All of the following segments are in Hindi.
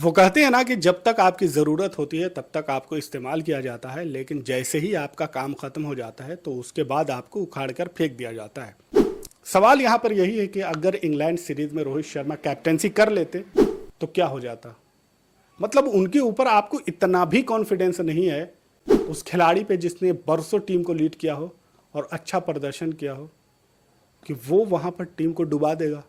वो कहते हैं ना कि जब तक आपकी ज़रूरत होती है तब तक आपको इस्तेमाल किया जाता है, लेकिन जैसे ही आपका काम ख़त्म हो जाता है तो उसके बाद आपको उखाड़ कर फेंक दिया जाता है। सवाल यहाँ पर यही है कि अगर इंग्लैंड सीरीज में रोहित शर्मा कैप्टेंसी कर लेते तो क्या हो जाता। मतलब उनके ऊपर आपको इतना भी कॉन्फिडेंस नहीं है उस खिलाड़ी पे जिसने बरसों टीम को लीड किया हो और अच्छा प्रदर्शन किया हो, कि वो वहां पर टीम को डुबा देगा।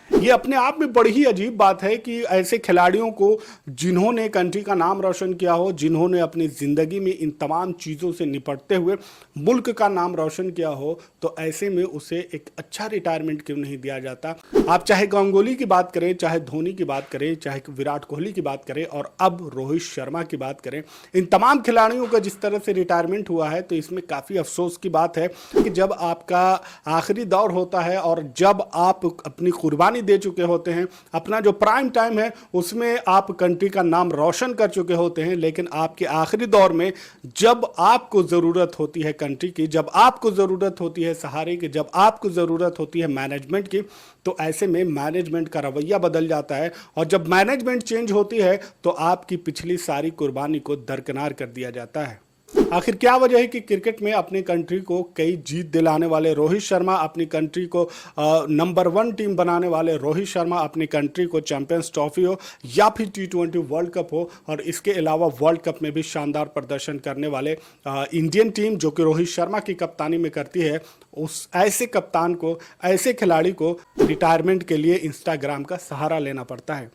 ये अपने आप में बड़ी ही अजीब बात है कि ऐसे खिलाड़ियों को जिन्होंने कंट्री का नाम रोशन किया हो, जिन्होंने अपनी ज़िंदगी में इन तमाम चीज़ों से निपटते हुए मुल्क का नाम रोशन किया हो, तो ऐसे में उसे एक अच्छा रिटायरमेंट क्यों नहीं दिया जाता। आप चाहे गांगुली की बात करें, चाहे धोनी की बात करें, चाहे विराट कोहली की बात करें और अब रोहित शर्मा की बात करें, इन तमाम खिलाड़ियों का जिस तरह से रिटायरमेंट हुआ है तो इसमें काफ़ी अफसोस की बात है कि जब आपका आखिरी दौर होता है और जब आप अपनी कुर्बानी दे चुके होते हैं, अपना जो प्राइम टाइम है उसमें आप कंट्री का नाम रोशन कर चुके होते हैं, लेकिन आपके आखिरी दौर में जब आपको ज़रूरत होती है कंट्री की, जब आपको ज़रूरत होती है सहारे की, जब आपको ज़रूरत होती है मैनेजमेंट की, तो ऐसे में मैनेजमेंट का रवैया बदल जाता है और जब मैनेजमेंट चेंज होती है तो आपकी पिछली सारी कुर्बानी को दरकिनार कर दिया जाता है। आखिर क्या वजह है कि क्रिकेट में अपनी कंट्री को कई जीत दिलाने वाले रोहित शर्मा, अपनी कंट्री को नंबर 1 टीम बनाने वाले रोहित शर्मा, अपनी कंट्री को चैंपियंस ट्रॉफी हो या फिर T20 वर्ल्ड कप हो और इसके अलावा वर्ल्ड कप में भी शानदार प्रदर्शन करने वाले इंडियन टीम जो कि रोहित शर्मा की कप्तानी में करती है, उस ऐसे कप्तान को, ऐसे खिलाड़ी को रिटायरमेंट के लिए इंस्टाग्राम का सहारा लेना पड़ता है।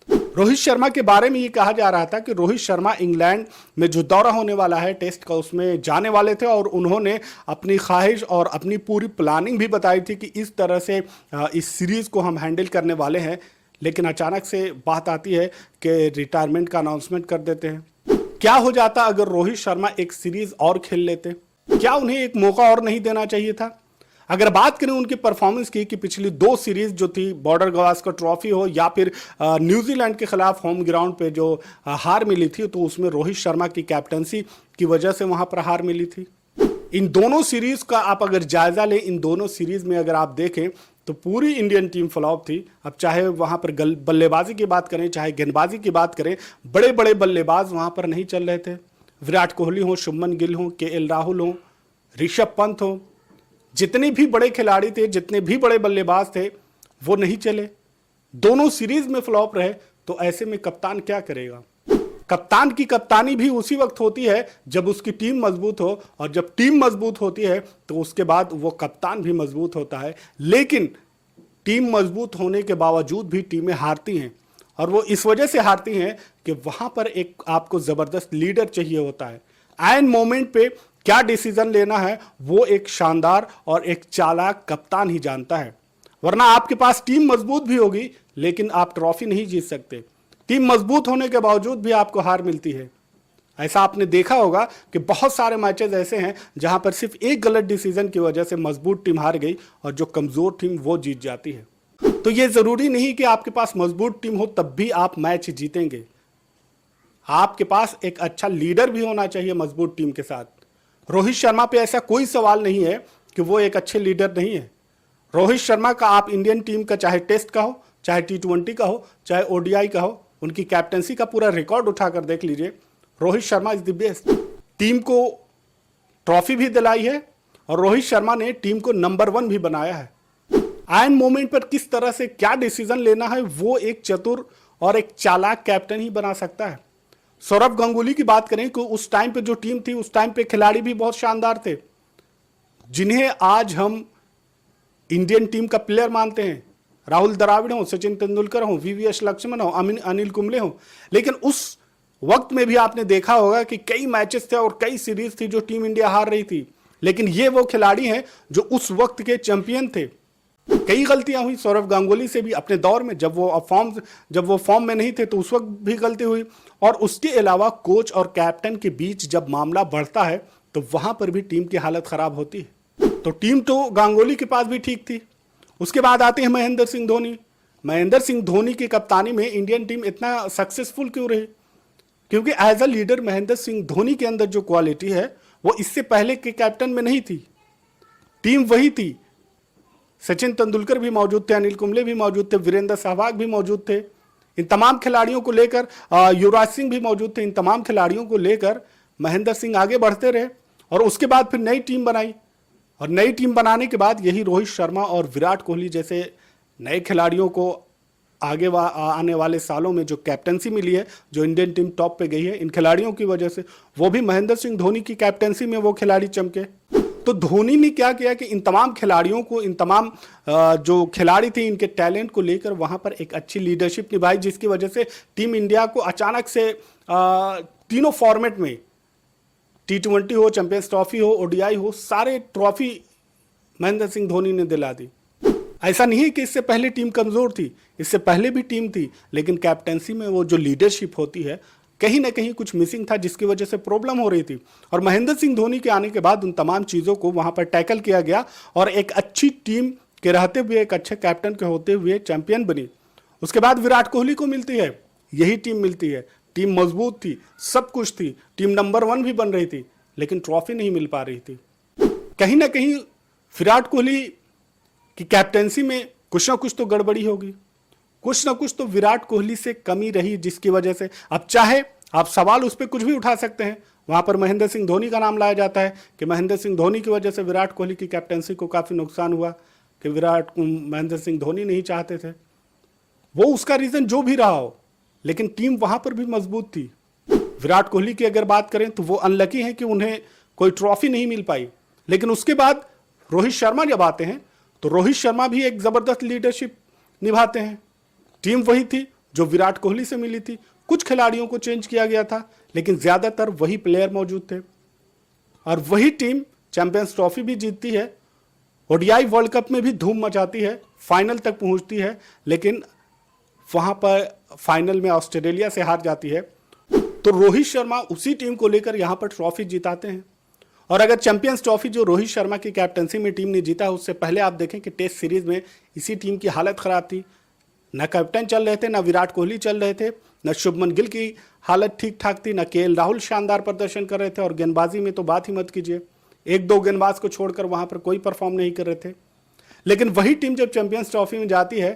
रोहित शर्मा के बारे में ये कहा जा रहा था कि रोहित शर्मा इंग्लैंड में जो दौरा होने वाला है टेस्ट का, उसमें जाने वाले थे और उन्होंने अपनी ख्वाहिश और अपनी पूरी प्लानिंग भी बताई थी कि इस तरह से इस सीरीज़ को हम हैंडल करने वाले हैं। लेकिन अचानक से बात आती है कि रिटायरमेंट का अनाउंसमेंट कर देते हैं। क्या हो जाता अगर रोहित शर्मा एक सीरीज़ और खेल लेते? क्या उन्हें एक मौका और नहीं देना चाहिए था? अगर बात करें उनकी परफॉर्मेंस की कि पिछली 2 सीरीज जो थी, बॉर्डर गवास्कर ट्रॉफी हो या फिर न्यूजीलैंड के खिलाफ होम ग्राउंड पे जो हार मिली थी, तो उसमें रोहित शर्मा की कैप्टनसी की वजह से वहां पर हार मिली थी। इन दोनों सीरीज का आप अगर जायजा लें, इन दोनों सीरीज में अगर आप देखें तो पूरी इंडियन टीम फ्लॉप थी। अब चाहे वहां पर बल्लेबाजी की बात करें, चाहे गेंदबाजी की बात करें, बड़े बड़े बल्लेबाज वहां पर नहीं चल रहे थे। विराट कोहली हो, शुभमन गिल हो, KL राहुल हो, ऋषभ पंत हो, जितने भी बड़े खिलाड़ी थे, जितने भी बड़े बल्लेबाज थे, वो नहीं चले। दोनों सीरीज में फ्लॉप रहे। तो ऐसे में कप्तान क्या करेगा? कप्तान की कप्तानी भी उसी वक्त होती है जब उसकी टीम मजबूत हो, और जब टीम मजबूत होती है तो उसके बाद वो कप्तान भी मजबूत होता है। लेकिन टीम मजबूत होने के बावजूद भी टीमें हारती हैं, और वो इस वजह से हारती हैं कि वहां पर एक आपको जबरदस्त लीडर चाहिए होता है। ऐन मोमेंट पे क्या डिसीजन लेना है वो एक शानदार और एक चालाक कप्तान ही जानता है। वरना आपके पास टीम मजबूत भी होगी लेकिन आप ट्रॉफी नहीं जीत सकते। टीम मजबूत होने के बावजूद भी आपको हार मिलती है। ऐसा आपने देखा होगा कि बहुत सारे मैचेस ऐसे हैं जहां पर सिर्फ एक गलत डिसीजन की वजह से मजबूत टीम हार गई और जो कमजोर टीम वो जीत जाती है। तो ये जरूरी नहीं कि आपके पास मजबूत टीम हो तब भी आप मैच जीतेंगे। आपके पास एक अच्छा लीडर भी होना चाहिए मजबूत टीम के साथ। रोहित शर्मा पे ऐसा कोई सवाल नहीं है कि वो एक अच्छे लीडर नहीं है। रोहित शर्मा का आप इंडियन टीम का चाहे टेस्ट का हो, चाहे T20 का हो, चाहे ODI का हो, उनकी कैप्टनसी का पूरा रिकॉर्ड उठाकर देख लीजिए। Rohit Sharma is the best. Team को ट्रॉफी भी दिलाई है और रोहित शर्मा ने टीम को नंबर 1 भी बनाया है। आयन मोमेंट पर किस तरह से क्या डिसीजन लेना है वो एक चतुर और एक चालाक कैप्टन ही बना सकता है। सौरव गांगुली की बात करें कि उस टाइम पे जो टीम थी, उस टाइम पे खिलाड़ी भी बहुत शानदार थे जिन्हें आज हम इंडियन टीम का प्लेयर मानते हैं। राहुल द्रविड़ हो, सचिन तेंदुलकर हो, VVS लक्ष्मण हो, अनिल कुंबले हो। लेकिन उस वक्त में भी आपने देखा होगा कि कई मैचेस थे और कई सीरीज थी जो टीम इंडिया हार रही थी। लेकिन ये वो खिलाड़ी हैं जो उस वक्त के चैंपियन थे। कई गलतियां हुई सौरव गांगुली से भी अपने दौर में, जब वो फॉर्म में नहीं थे तो उस वक्त भी गलती हुई। और उसके अलावा कोच और कैप्टन के बीच जब मामला बढ़ता है तो वहां पर भी टीम की हालत खराब होती है। तो टीम तो गांगुली के पास भी ठीक थी। उसके बाद आते हैं महेंद्र सिंह धोनी। महेंद्र सिंह धोनी की कप्तानी में इंडियन टीम इतना सक्सेसफुल क्यों रही? क्योंकि as a leader Mahendra Singh Dhoni के अंदर जो क्वालिटी है वो इससे पहले के कैप्टन में नहीं थी। टीम वही थी, सचिन तेंदुलकर भी मौजूद थे, अनिल कुंबले भी मौजूद थे, वीरेंद्र सहवाग भी मौजूद थे। इन तमाम खिलाड़ियों को लेकर युवराज सिंह भी मौजूद थे। इन तमाम खिलाड़ियों को लेकर महेंद्र सिंह आगे बढ़ते रहे और उसके बाद फिर नई टीम बनाई और नई टीम बनाने के बाद यही रोहित शर्मा और विराट कोहली जैसे नए खिलाड़ियों को आगे आने वाले सालों में जो कैप्टनसी मिली है, जो इंडियन टीम टॉप पे गई है, इन खिलाड़ियों की वजह से, वो भी महेंद्र सिंह धोनी की कैप्टनसी में वो खिलाड़ी चमके। तो धोनी ने क्या किया कि इन तमाम खिलाड़ियों को, इन तमाम जो खिलाड़ी थे, इनके टैलेंट को लेकर वहां पर एक अच्छी लीडरशिप निभाई, जिसकी वजह से टीम इंडिया को अचानक से तीनों फॉर्मेट में, T20 हो, चैंपियंस ट्रॉफी हो, ODI हो, सारे ट्रॉफी महेंद्र सिंह धोनी ने दिला दी। ऐसा नहीं है कि इससे पहले टीम कमजोर थी, इससे पहले भी टीम थी, लेकिन कैप्टनसी में वो जो लीडरशिप होती है, कहीं ना कहीं कुछ मिसिंग था, जिसकी वजह से प्रॉब्लम हो रही थी। और महेंद्र सिंह धोनी के आने के बाद उन तमाम चीज़ों को वहां पर टैकल किया गया और एक अच्छी टीम के रहते हुए, एक अच्छे कैप्टन के होते हुए चैंपियन बनी। उसके बाद विराट कोहली को मिलती है यही टीम मिलती है। टीम मजबूत थी, सब कुछ थी, टीम नंबर 1 भी बन रही थी, लेकिन ट्रॉफी नहीं मिल पा रही थी। कहीं ना कहीं विराट कोहली की कैप्टनसी में कुछ ना कुछ तो गड़बड़ी होगी, कुछ ना कुछ तो विराट कोहली से कमी रही, जिसकी वजह से अब चाहे आप सवाल उस पर कुछ भी उठा सकते हैं। वहां पर महेंद्र सिंह धोनी का नाम लाया जाता है कि महेंद्र सिंह धोनी की वजह से विराट कोहली की कैप्टनसी को काफी नुकसान हुआ, कि महेंद्र सिंह धोनी नहीं चाहते थे। वो उसका रीजन जो भी रहा हो, लेकिन टीम वहां पर भी मजबूत थी। विराट कोहली की अगर बात करें तो वो अनलकी है कि उन्हें कोई ट्रॉफी नहीं मिल पाई, लेकिन उसके बाद रोहित शर्मा जब आते हैं तो रोहित शर्मा भी एक जबरदस्त लीडरशिप निभाते हैं। टीम वही थी जो विराट कोहली से मिली थी, कुछ खिलाड़ियों को चेंज किया गया था, लेकिन ज्यादातर वही प्लेयर मौजूद थे और वही टीम चैंपियंस ट्रॉफी भी जीतती है, ODI वर्ल्ड कप में भी धूम मचाती है, फाइनल तक पहुंचती है, लेकिन वहां पर फाइनल में ऑस्ट्रेलिया से हार जाती है। तो रोहित शर्मा उसी टीम को लेकर यहां पर ट्रॉफी जिताते हैं। और अगर चैंपियंस ट्रॉफी जो रोहित शर्मा की कैप्टनसी में टीम ने जीता है, उससे पहले आप देखें कि टेस्ट सीरीज में इसी टीम की हालत खराब थी। न कैप्टन चल रहे थे, न विराट कोहली चल रहे थे, न शुभमन गिल की हालत ठीक ठाक थी, न KL राहुल शानदार प्रदर्शन कर रहे थे, और गेंदबाजी में तो बात ही मत कीजिए, 1-2 गेंदबाज को छोड़कर वहां पर कोई परफॉर्म नहीं कर रहे थे। लेकिन वही टीम जब चैंपियंस ट्रॉफी में जाती है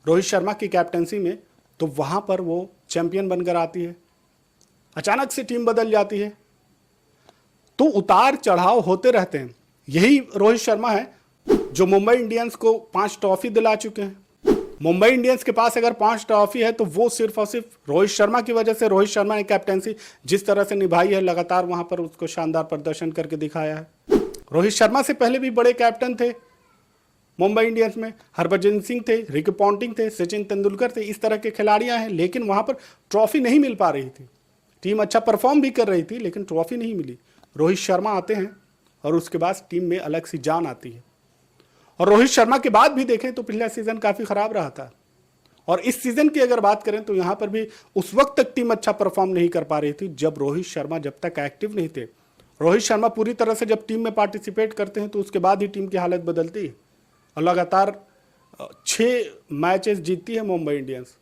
रोहित शर्मा की कैप्टनसी में, तो वहां पर वो चैंपियन बनकर आती है। अचानक से टीम बदल जाती है। तो उतार चढ़ाव होते रहते हैं। यही रोहित शर्मा है जो मुंबई इंडियंस को 5 ट्रॉफी दिला चुके हैं। मुंबई इंडियंस के पास अगर 5 ट्रॉफी है तो वो सिर्फ और सिर्फ रोहित शर्मा की वजह से। रोहित शर्मा ने कैप्टनसी जिस तरह से निभाई है, लगातार वहां पर उसको शानदार प्रदर्शन करके दिखाया है। रोहित शर्मा से पहले भी बड़े कैप्टन थे मुंबई इंडियंस में, हरभजन सिंह थे, रिकी पॉन्टिंग थे, सचिन तेंदुलकर थे, इस तरह के खिलाड़ियां हैं, लेकिन वहां पर ट्रॉफी नहीं मिल पा रही थी। टीम अच्छा परफॉर्म भी कर रही थी, लेकिन ट्रॉफी नहीं मिली। रोहित शर्मा आते हैं और उसके बाद टीम में अलग सी जान आती है। और रोहित शर्मा के बाद भी देखें तो पिछला सीजन काफी खराब रहा था, और इस सीजन की अगर बात करें तो यहां पर भी उस वक्त तक टीम अच्छा परफॉर्म नहीं कर पा रही थी जब रोहित शर्मा जब तक एक्टिव नहीं थे। रोहित शर्मा पूरी तरह से जब टीम में पार्टिसिपेट करते हैं तो उसके बाद ही टीम की हालत बदलती है, और लगातार 6 मैचेस जीतती है मुंबई इंडियंस।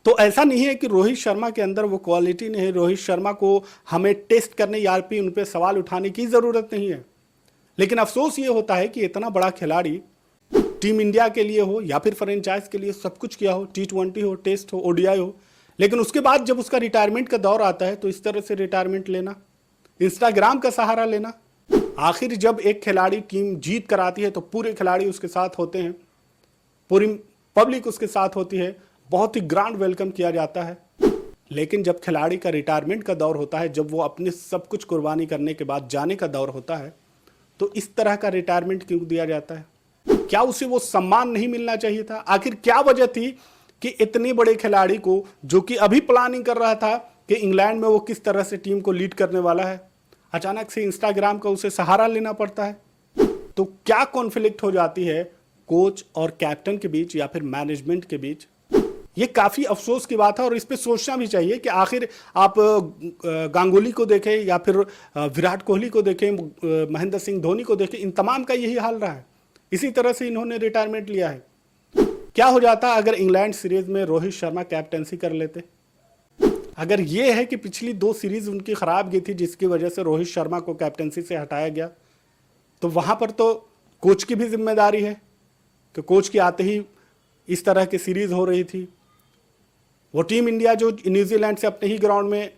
तो ऐसा नहीं है कि रोहित शर्मा के अंदर वो क्वालिटी नहीं है, रोहित शर्मा को हमें टेस्ट करने या फिर उन पर सवाल उठाने की जरूरत नहीं है। लेकिन अफसोस ये होता है कि इतना बड़ा खिलाड़ी टीम इंडिया के लिए हो या फिर फ्रेंचाइज के लिए सब कुछ किया हो, T20 हो, टेस्ट हो, ODI हो, लेकिन उसके बाद जब उसका रिटायरमेंट का दौर आता है तो इस तरह से रिटायरमेंट लेना, इंस्टाग्राम का सहारा लेना। आखिर जब एक खिलाड़ी टीम जीत कर आती है तो पूरे खिलाड़ी उसके साथ होते हैं, पूरी पब्लिक उसके साथ होती है, बहुत ही ग्रांड वेलकम किया जाता है। लेकिन जब खिलाड़ी का रिटायरमेंट का दौर होता है, जब वो अपने सब कुछ कुर्बानी करने के बाद जाने का दौर होता है, तो इस तरह का रिटायरमेंट क्यों दिया जाता है? क्या उसे वो सम्मान नहीं मिलना चाहिए था? आखिर क्या वजह थी कि इतने बड़े खिलाड़ी को, जो कि अभी प्लानिंग कर रहा था कि इंग्लैंड में वो किस तरह से टीम को लीड करने वाला है, अचानक से इंस्टाग्राम का उसे सहारा लेना पड़ता है? तो क्या कॉन्फ्लिक्ट हो जाती है कोच और कैप्टन के बीच या फिर मैनेजमेंट के बीच? ये काफी अफसोस की बात है, और इस पे सोचना भी चाहिए कि आखिर आप गांगुली को देखें या फिर विराट कोहली को देखें, महेंद्र सिंह धोनी को देखें, इन तमाम का यही हाल रहा है। इसी तरह से इन्होंने रिटायरमेंट लिया है। क्या हो जाता अगर इंग्लैंड सीरीज में रोहित शर्मा कैप्टनसी कर लेते? अगर ये है कि पिछली 2 सीरीज उनकी खराब गई थी जिसकी वजह से रोहित शर्मा को कैप्टनसी से हटाया गया, तो वहां पर तो कोच की भी जिम्मेदारी है कि कोच के आते ही इस तरह की सीरीज हो रही थी, वो टीम इंडिया जो न्यूजीलैंड से अपने ही ग्राउंड में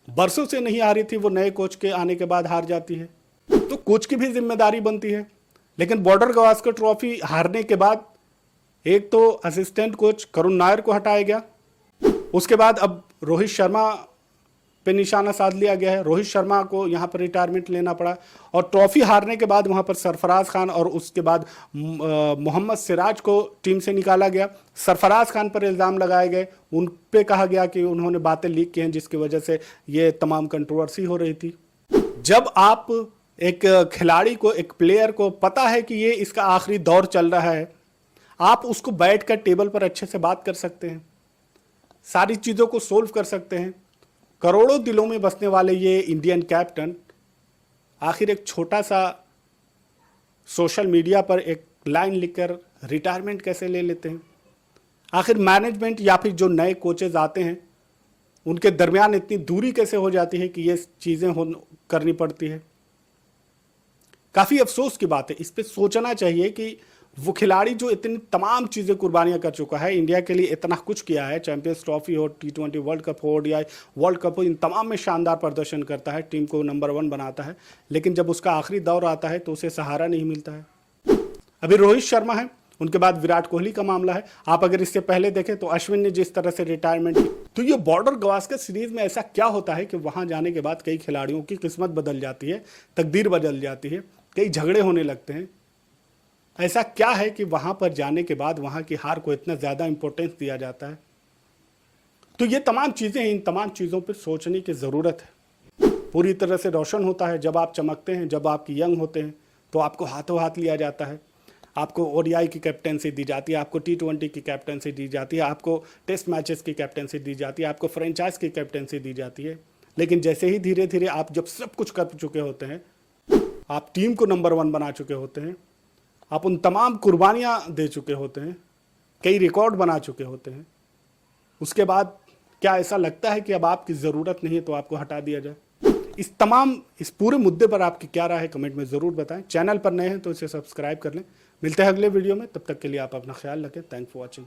बरसों से नहीं हारी थी, वो नए कोच के आने के बाद हार जाती है। तो कोच की भी जिम्मेदारी बनती है। लेकिन बॉर्डर गावस्कर ट्रॉफी हारने के बाद एक तो असिस्टेंट कोच करुण नायर को हटाया गया, उसके बाद अब रोहित शर्मा पे निशाना साध लिया गया है। रोहित शर्मा को यहाँ पर रिटायरमेंट लेना पड़ा और ट्रॉफी हारने के बाद वहाँ पर सरफराज खान और उसके बाद मोहम्मद सिराज को टीम से निकाला गया। सरफराज खान पर इल्ज़ाम लगाए गए, उन पे कहा गया कि उन्होंने बातें लीक की हैं जिसकी वजह से ये तमाम कंट्रोवर्सी हो रही थी। जब आप एक खिलाड़ी को, एक प्लेयर को पता है कि ये इसका आखिरी दौर चल रहा है, आप उसको बैठ कर टेबल पर अच्छे से बात कर सकते हैं, सारी चीज़ों को सोल्व कर सकते हैं। करोड़ों दिलों में बसने वाले ये इंडियन कैप्टन आखिर एक छोटा सा सोशल मीडिया पर एक लाइन लिखकर रिटायरमेंट कैसे ले लेते हैं? आखिर मैनेजमेंट या फिर जो नए कोचेज आते हैं उनके दरमियान इतनी दूरी कैसे हो जाती है कि ये चीज़ें करनी पड़ती है? काफ़ी अफसोस की बात है। इस पर सोचना चाहिए कि वो खिलाड़ी जो इतनी तमाम चीज़ें कुर्बानियां कर चुका है, इंडिया के लिए इतना कुछ किया है, चैंपियंस ट्रॉफी हो, T20 वर्ल्ड कप हो, ODI वर्ल्ड कप हो, इन तमाम में शानदार प्रदर्शन करता है, टीम को नंबर 1 बनाता है, लेकिन जब उसका आखिरी दौर आता है तो उसे सहारा नहीं मिलता है। अभी रोहित शर्मा है, उनके बाद विराट कोहली का मामला है। आप अगर इससे पहले देखें तो अश्विन ने जिस तरह से रिटायरमेंट की, तो ये बॉर्डर गावस्कर सीरीज में ऐसा क्या होता है कि वहां जाने के बाद कई खिलाड़ियों की किस्मत बदल जाती है, तकदीर बदल जाती है, कई झगड़े होने लगते हैं। ऐसा क्या है कि वहां पर जाने के बाद वहां की हार को इतना ज़्यादा इंपॉर्टेंस दिया जाता है? तो ये तमाम चीज़ें हैं, इन तमाम चीज़ों पर सोचने की ज़रूरत है। पूरी तरह से रोशन होता है जब आप चमकते हैं, जब आप यंग होते हैं तो आपको हाथों हाथ लिया जाता है, आपको ODI की कैप्टनसी दी जाती है, आपको T20 की कैप्टनसी दी जाती है, आपको टेस्ट मैचेस की कैप्टनसी दी जाती है, आपको फ्रेंचाइज की कैप्टनसी दी जाती है। लेकिन जैसे ही धीरे धीरे आप जब सब कुछ कर चुके होते हैं, आप टीम को नंबर 1 बना चुके होते हैं, आप उन तमाम कुर्बानियां दे चुके होते हैं, कई रिकॉर्ड बना चुके होते हैं, उसके बाद क्या ऐसा लगता है कि अब आपकी ज़रूरत नहीं है तो आपको हटा दिया जाए? इस पूरे मुद्दे पर आपकी क्या राय है, कमेंट में ज़रूर बताएं। चैनल पर नए हैं तो इसे सब्सक्राइब कर लें। मिलते हैं अगले वीडियो में, तब तक के लिए आप अपना ख्याल रखें। Thanks for watching.